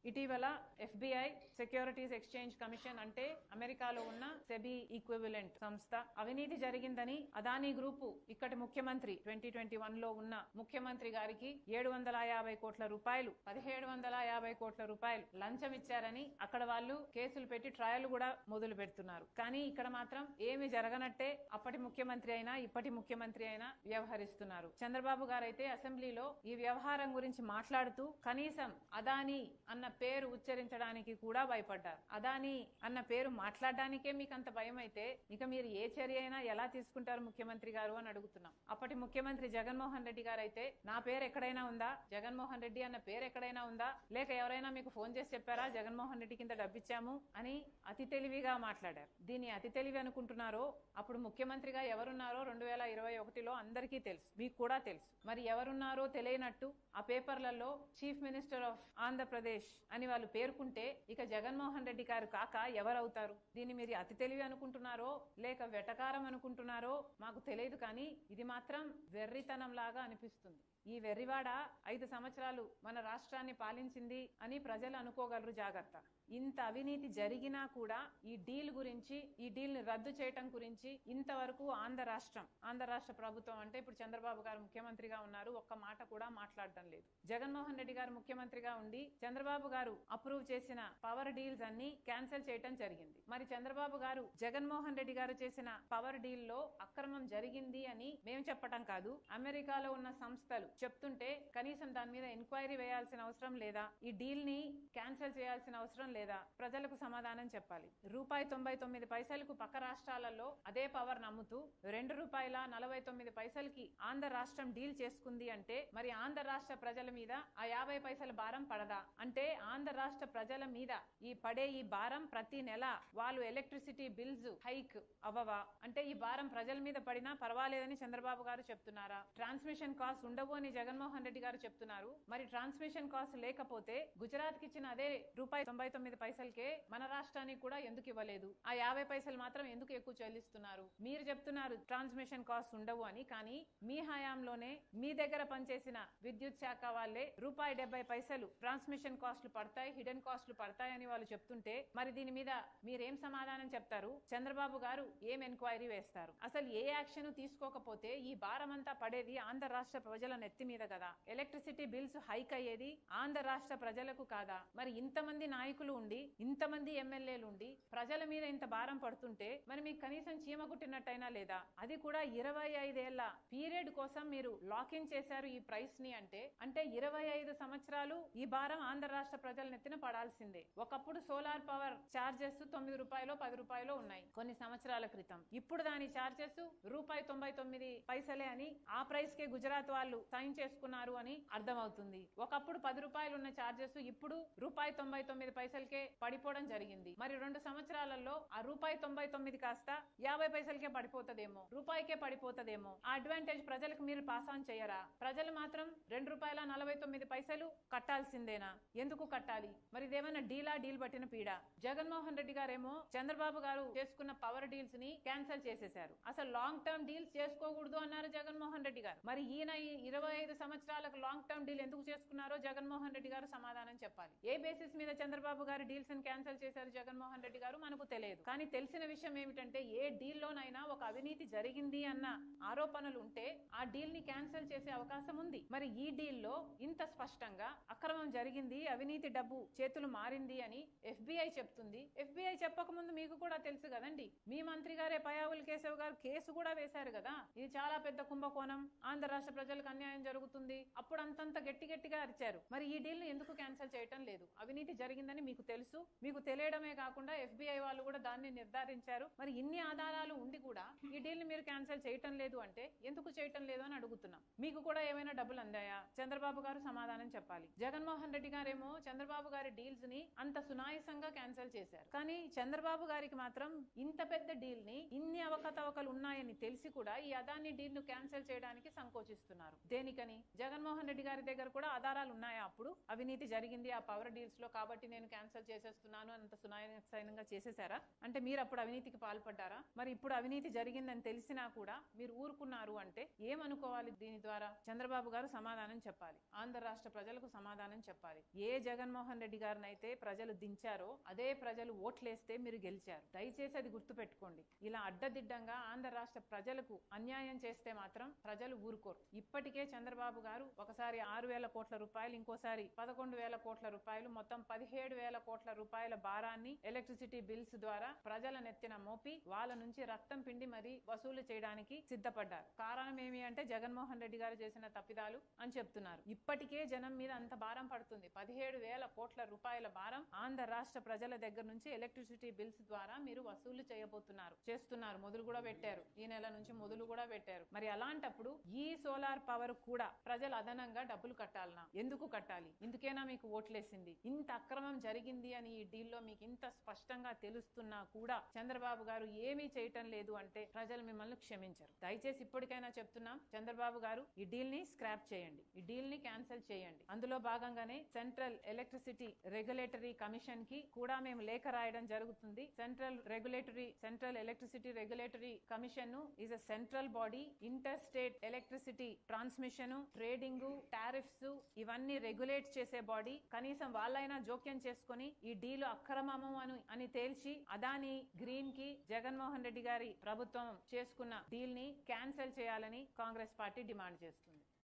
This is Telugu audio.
ఇటీవల FBI సెక్యూరిటీస్ ఎక్స్చేంజ్ కమిషన్ అంటే అమెరికాలో ఉన్న సెబీ ఈక్వివలెంట్ సంస్థ అవినీతి జరిగిందని అదానీ గ్రూపు ఇక్కడి ముఖ్యమంత్రి 2021 లో ఉన్న ముఖ్యమంత్రి గారికి 750 కోట్ల రూపాయలు 1750 కోట్ల రూపాయలు లంచం ఇచ్చారని అక్కడ వాళ్ళు కేసులు పెట్టి ట్రయల్ కూడా మొదలు పెడుతున్నారు. కానీ ఇక్కడ మాత్రం ఏమి జరగనట్టే అప్పటి ముఖ్యమంత్రి అయినా ఇప్పటి ముఖ్యమంత్రి అయినా వ్యవహరిస్తున్నారు. చంద్రబాబు గారైతే అసెంబ్లీలో ఈ వ్యవహారం గురించి మాట్లాడుతూ కనీసం అదానీ అన్న పేరు ఉచ్చరించడానికి కూడా భయపడ్డారు. అదానీ అన్న పేరు మాట్లాడడానికే మీకు అంత భయం అయితే ఇక మీరు ఏ చర్య అయినా ఎలా తీసుకుంటారు ముఖ్యమంత్రి గారు అని అడుగుతున్నాం. అప్పటి ముఖ్యమంత్రి జగన్మోహన్ రెడ్డి గారు అయితే నా పేరు ఎక్కడైనా ఉందా, జగన్మోహన్ రెడ్డి అన్న పేరు ఎక్కడైనా ఉందా, లేక ఎవరైనా మీకు ఫోన్ చేసి చెప్పారా జగన్మోహన్ రెడ్డి కింద డబ్బిచ్చాము అని అతి తెలివిగా మాట్లాడారు. దీన్ని అతి తెలివి అనుకుంటున్నారో అప్పుడు ముఖ్యమంత్రిగా ఎవరున్నారో 2021లో అందరికీ తెలుసు, మీకు కూడా తెలుసు. మరి ఎవరున్నారో తెలియనట్టు ఆ పేపర్లలో చీఫ్ మినిస్టర్ ఆఫ్ ఆంధ్రప్రదేశ్ అని వాళ్ళు పేర్కొంటే ఇక జగన్మోహన్ రెడ్డి గారు కాక ఎవరవుతారు? దీన్ని మీరు అతి తెలివి అనుకుంటున్నారో లేక వెటకారం అనుకుంటున్నారో మాకు తెలియదు, కానీ ఇది మాత్రం వెర్రితనం లాగా అనిపిస్తుంది. ఈ వెర్రివాడ 5 సంవత్సరాలు మన రాష్ట్రాన్ని పాలించింది అని ప్రజలు అనుకోగలరు. జాగ్రత్త. ఇంత అవినీతి జరిగినా కూడా ఈ డీల్ గురించి, ఈ డీల్ ని రద్దు చేయటం గురించి ఇంతవరకు ఆంధ్ర రాష్ట్ర ప్రభుత్వం అంటే ఇప్పుడు చంద్రబాబు గారు ముఖ్యమంత్రిగా ఉన్నారు, ఒక్క మాట కూడా మాట్లాడటం లేదు. జగన్మోహన్ రెడ్డి గారు ముఖ్యమంత్రిగా ఉండి చంద్రబాబు గారు అప్రూవ్ చేసిన పవర్ డీల్స్ అన్ని క్యాన్సిల్ చేయటం జరిగింది. మరి చంద్రబాబు గారు జగన్మోహన్ రెడ్డి గారు చేసిన పవర్ డీల్ లో అక్రమం జరిగింది అని మేము చెప్పటం కాదు, అమెరికాలో ఉన్న సంస్థలు చెప్తుంటే కనీసం దాని మీద ఎంక్వైరీ వేయాల్సిన అవసరం లేదా? ఈ డీల్ ని క్యాన్సిల్ చేయాల్సిన అవసరం లేదా? ప్రజలకు సమాధానం చెప్పాలి. ₹1.99 పక్క రాష్ట్రాలలో అదే పవర్ నమ్ముతూ ₹2.49 ఆంధ్ర రాష్ట్రం డీల్ చేసుకుంది అంటే మరి ఆంధ్ర రాష్ట్ర ప్రజల మీద ఆ 50 పైసల భారం పడదా? అంటే ఆంధ్ర రాష్ట్ర ప్రజల మీద ఈ పడే ఈ భారం ప్రతి నెల వాళ్ళు ఎలక్ట్రిసిటీ బిల్స్ హైక్ అవ్వవా? అంటే ఈ భారం ప్రజల మీద పడినా పర్వాలేదని చంద్రబాబు గారు చెప్తున్నారా? ట్రాన్స్మిషన్ కాస్ట్ ఉండవు అని జగన్మోహన్ రెడ్డి గారు చెప్తున్నారు. మరి ట్రాన్స్మిషన్ కాస్ట్ లేకపోతే గుజరాత్ కి ఇచ్చిన అదే ₹99 మన రాష్ట్రానికి కూడా ఎందుకు ఇవ్వలేదు? ఆ 50 పైసలు మాత్రం ఎందుకు ఎక్కువ చెల్లిస్తున్నారు? మీరు చెప్తున్నారు ట్రాన్స్మిషన్ కాస్ట్ ఉండవు అని, కానీ మీ హయాంలోనే మీ దగ్గర పనిచేసిన విద్యుత్ శాఖ వాళ్ళే ₹70 ట్రాన్స్మిషన్ కాస్ట్లు పడతాయి, హిడెన్ కాస్ట్లు పడతాయి అని వాళ్ళు చెప్తుంటే మరి దీని మీద మీరేం సమాధానం చెప్తారు? చంద్రబాబు గారు ఏం ఎంక్వైరీ వేస్తారు? అసలు ఏ యాక్షన్ తీసుకోకపోతే ఈ భారం అంతా పడేది ఆంధ్ర రాష్ట్ర ప్రజల నెత్తి మీద కదా. ఎలక్ట్రిసిటీ బిల్స్ హైక్ అయ్యేది ఆంధ్ర రాష్ట్ర ప్రజలకు కాదా? మరి ఇంతమంది నాయకులు ఉండి ఇంతమంది ఎమ్మెల్యేలు ఉండి ప్రజల మీద ఇంత భారం పడుతుంటే మరి మీకు కనీసం చీమ కుట్టినట్టయినా లేదా? అది కూడా 25 ఏళ్ల పీరియడ్ కోసం మీరు లాకిన్ చేశారు ఈ ప్రైస్ ని. అంటే 25 సంవత్సరాలు ఈ భారం ఆంధ్ర రాష్ట్ర ప్రజల నెత్తిన పడాల్సిందే. ఒకప్పుడు సోలార్ పవర్ చార్జెస్ ₹9 ₹10 ఉన్నాయి కొన్ని సంవత్సరాల క్రితం. ఇప్పుడు దాని చార్జెస్ ₹1.99 అని ఆ ప్రైస్ కే గుజరాత్ వాళ్ళు సైన్ చేసుకున్నారు అని అర్థమవుతుంది. ఒకప్పుడు ₹10 ఉన్న చార్జెస్ ఇప్పుడు ₹1.99కే పడిపోవడం జరిగింది. మరి 2 సంవత్సరాలలో ఆ ₹1.99 కాస్త 50 పైసలకే పడిపోతదేమో, రూపాయికే పడిపోతదేమో. ఆ అడ్వాంటేజ్ ప్రజలకు మీరు పాస్ ఆన్ చేయరా? ప్రజలు మాత్రం ₹2.49 కట్టాల్సిందేనా? ఎందుకు కట్టాలి? మరి ఇదేమైనా డీల్ పట్టిన పీడ? జగన్మోహన్ రెడ్డి గారేమో చంద్రబాబు గారు చేసుకున్న పవర్ డీల్స్ ని క్యాన్సిల్ చేసేశారు. అసలు లాంగ్ టర్మ్ డీల్స్ చేసుకోకూడదు అన్నారు జగన్మోహన్ రెడ్డి గారు. మరి ఈయన 25 సంవత్సరాలకు లాంగ్ టర్మ్ డీల్ ఎందుకు చేసుకున్నారో జగన్మోహన్ రెడ్డి గారు సమాధానం చెప్పాలి. ఏ బేసిస్ మీద చంద్రబాబు గారు డీల్స్ ని క్యాన్సిల్ చేశారు జగన్మోహన్ రెడ్డి గారు మనకు తెలియదు. కానీ తెలిసిన విషయం ఏమిటంటే ఏ డీల్ లోనైనా ఒక అవినీతి జరిగింది అన్న ఆరోపణలు ఉంటే ఆ డీల్ ని క్యాన్సిల్ చేసే అవకాశం ఉంది. మరి ఈ డీల్ లో ఇంత స్పష్టంగా అక్రమం జరిగింది, అవినీతి డబ్బు చేతులు మారింది అని FBI చెప్తుంది. FBI చెప్పక ముందు మీకు కూడా తెలుసు కదండి. మీ మంత్రి గారే పయావుల్ కేశవ్ గారు కేసు కూడా వేశారు కదా, ఇది చాలా పెద్ద కుంభకోణం, ఆంధ్ర రాష్ట్ర ప్రజలకు అన్యాయం జరుగుతుంది. అప్పుడు అంతంత గట్టిగా అరిచారు. మరి ఈ డీల్ ని ఎందుకు క్యాన్సిల్ చేయటం లేదు? అవినీతి జరిగిందని మీకు తెలుసు. మీకు తెలియడమే కాకుండా FBI వాళ్ళు కూడా దాన్ని నిర్ధారించారు. మరి ఇన్ని ఆధారాలు ఉండి కూడా ఈ డీల్ ని మీరు క్యాన్సిల్ చేయటం లేదు అంటే ఎందుకు చేయటం లేదు అని అడుగుతున్నాం. మీకు కూడా ఏమైనా డబ్బులు అందాయా? చంద్రబాబు గారు సమాధానం చెప్పాలి. జగన్మోహన్ రెడ్డి గారేమో చంద్రబాబు గారి డీల్స్ ని అంత సునాయసంగా క్యాన్సిల్ చేశారు. కానీ చంద్రబాబు గారికి మాత్రం ఇంత పెద్ద డీల్ ని ఇన్ని అవకతవకలు ఉన్నాయని తెలిసి కూడా ఈ అదాని డీల్ ను క్యాన్సిల్ చేయడానికి సంకోచిస్తున్నారు. దేనికని? జగన్మోహన్ రెడ్డి గారి దగ్గర కూడా ఆధారాలు ఉన్నాయా? అప్పుడు అవినీతి జరిగింది ఆ పవర్ డీల్స్ లో కాబట్టి నేను క్యాన్సిల్ చేసేస్తున్నాను అంత సునాయాసంగా చేసేసారా? అంటే మీరు అప్పుడు అవినీతికి పాల్పడ్డారా? మరి ఇప్పుడు అవినీతి జరిగిందని తెలిసినా కూడా మీరు ఊరుకున్నారు అంటే ఏమనుకోవాలి? దీని ద్వారా చంద్రబాబు గారు సమాధానం చెప్పాలి, ఆంధ్ర రాష్ట్ర ప్రజలకు సమాధానం చెప్పాలి. ఏ జగన్మోహన్ రెడ్డి గారిని అయితే ప్రజలు దించారో అదే ప్రజలు ఓట్లేస్తే మీరు గెలిచారు. దయచేసి అది గుర్తుపెట్టుకోండి. ఇలా అడ్డదిడ్డంగా ఆంధ్ర రాష్ట్ర ప్రజలకు అన్యాయం చేస్తే మాత్రం ప్రజలు ఊరుకోరు. ఇప్పటికే చంద్రబాబు గారు ఒకసారి 6,000 కోట్ల రూపాయలు, ఇంకోసారి 11,000 కోట్ల రూపాయలు, మొత్తం 17,000 కోట్ల రూపాయల భారాన్ని ఎలక్ట్రిసిటీ బిల్స్ ద్వారా ప్రజల నెత్తిన మోపి వాళ్ళ నుంచి రక్తం పిండి మరీ వసూలు చేయడానికి సిద్ధపడ్డారు. కారణం ఏమి అంటే జగన్మోహన్ రెడ్డి గారు చేసిన తప్పిదాలు అని చెప్తున్నారు. ఇప్పటికే జనం మీద అంత భారం పడుతుంది. 17,000 కోట్ల రూపాయల భారం ఆంధ్ర రాష్ట్ర ప్రజల దగ్గర నుంచి ఎలక్ట్రిసిటీ బిల్స్ ద్వారా మీరు వసూలు చేస్తున్నారు. మొదలు కూడా పెట్టారు. ఈ నెల నుంచి మొదలు కూడా పెట్టారు. మరి అలాంటప్పుడు ఈ సోలార్ పవర్ కూడా ప్రజలు అదనంగా డబ్బులు కట్టాలనా? ఎందుకు కట్టాలి? ఇందుకేనా మీకు ఓట్లేసింది? ఇంత అక్రమం జరిగింది అని ఈ డీల్లో మీకు ఇంత స్పష్టంగా తెలుస్తున్నా కూడా చంద్రబాబు గారు ఏమీ చేయటం లేదు అంటే ప్రజలు మిమ్మల్ని క్షమించరు. దయచేసి ఇప్పటికైనా చెప్తున్నాం, చంద్రబాబు గారు ఈ డీల్ ని స్క్రాప్ చేయండి, ఈ డీల్ ని క్యాన్సిల్ చేయండి. అందులో భాగంగానే సెంట్రల్ రెగ్యులేటరీ కమిషన్ కి కూడా మేము లేఖ రాయడం జరుగుతుంది. Central electricity regulatory commission is a central body. Inter state electricity transmission, trading, tariffs ఇవన్నీ రెగ్యులేట్ చేసే బాడీ. కనీసం వాళ్ళైనా జోక్యం చేసుకుని ఈ డీల్ అక్రమము అని తేల్చి అదాని గ్రీన్ కి జగన్మోహన్ రెడ్డి గారి ప్రభుత్వం చేసుకున్న డీల్ ని క్యాన్సిల్ చేయాలని కాంగ్రెస్ పార్టీ డిమాండ్ చేస్తుంది.